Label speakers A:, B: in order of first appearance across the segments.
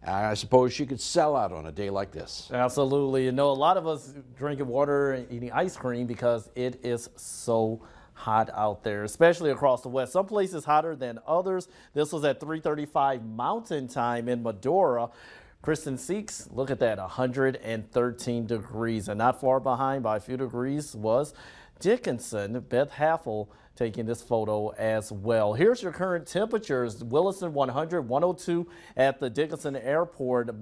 A: I suppose she could sell out on a day like this.
B: Absolutely. You know, a lot of us drinking water and eating ice cream because it is so hot out there, especially across the west. Some places hotter than others. This was at 3:35 Mountain Time in Medora. Kristen Seeks, look at that, 113 degrees, and not far behind by a few degrees was Dickinson. Beth Haffel taking this photo as well. Here's your current temperatures. Williston 100, 102 at the Dickinson Airport,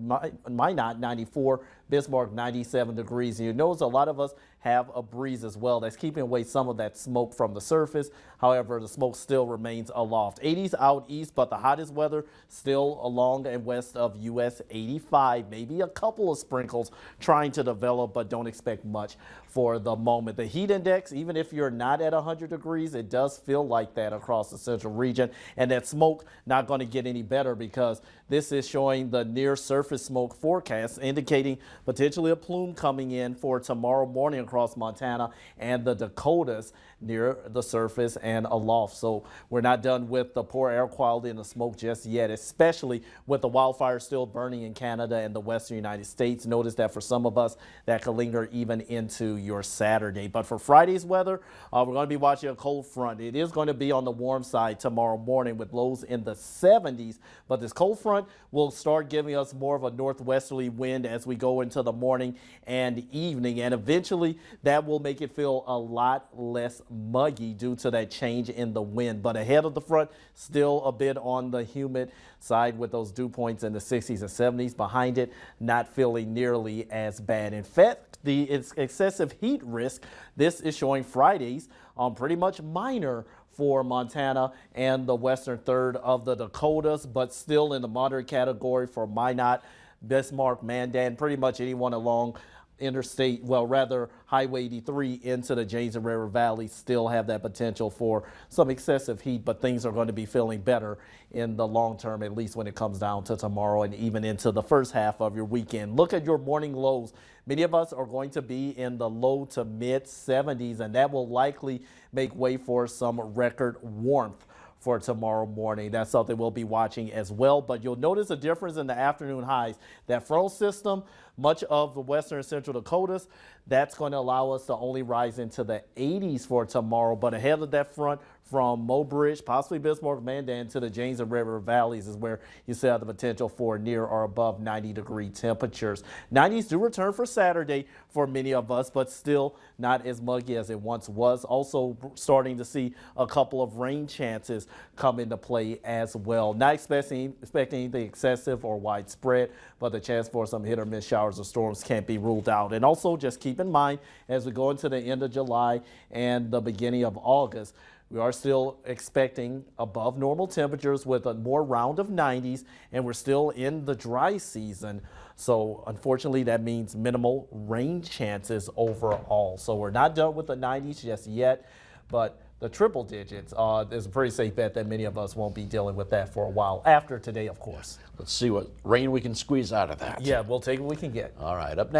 B: Minot 94, Bismarck 97 degrees. And you notice a lot of us have a breeze as well. That's keeping away some of that smoke from the surface. However, the smoke still remains aloft. 80s out east, but the hottest weather still along and west of US 85. Maybe a couple of sprinkles trying to develop, but don't expect much for the moment. The heat index, even if you're not at 100 degrees, it does feel like that across the central region. And that smoke not going to get any better because this is showing the near surface smoke forecast, indicating potentially a plume coming in for tomorrow morning across Montana and the Dakotas near the surface and aloft. So we're not done with the poor air quality and the smoke just yet, especially with the wildfires still burning in Canada and the western United States. Notice that for some of us that could linger even into your Saturday. But for Friday's weather, we're going to be watching a cold front. It is going to be on the warm side tomorrow morning with lows in the 70s, but this cold front will start giving us more of a northwesterly wind as we go into the morning and evening, and eventually that will make it feel a lot less muggy due to that change in the wind. But ahead of the front, still a bit on the humid side with those dew points in the 60s and 70s. Behind it, not feeling nearly as bad. In fact, the excessive heat risk, this is showing Fridays pretty much minor for Montana and the western third of the Dakotas, but still in the moderate category for Minot, Bismarck, Mandan, pretty much anyone along interstate, well, rather Highway 83 into the James and River Valley still have that potential for some excessive heat, but things are going to be feeling better in the long term, at least when it comes down to tomorrow and even into the first half of your weekend. Look at your morning lows. Many of us are going to be in the low to mid 70s, and that will likely make way for some record warmth for tomorrow morning. That's something we'll be watching as well. But you'll notice a difference in the afternoon highs. That frontal system, much of the western and central Dakotas, that's going to allow us to only rise into the 80s for tomorrow. But ahead of that front, from Mobridge, possibly Bismarck, Mandan to the James and River Valleys is where you still have the potential for near or above 90-degree temperatures. 90s do return for Saturday for many of us, but still not as muggy as it once was. Also starting to see a couple of rain chances come into play as well. Not expecting anything excessive or widespread, but the chance for some hit or miss showers or storms can't be ruled out. And also just keep in mind as we go into the end of July and the beginning of August, we are still expecting above normal temperatures with a more round of 90s, and we're still in the dry season. So unfortunately, that means minimal rain chances overall. So we're not done with the 90s just yet, but the triple digits is a pretty safe bet that many of us won't be dealing with that for a while after today, of course.
A: Let's see what rain we can squeeze out of that.
B: Yeah, we'll take what we can get.
A: All right, up next.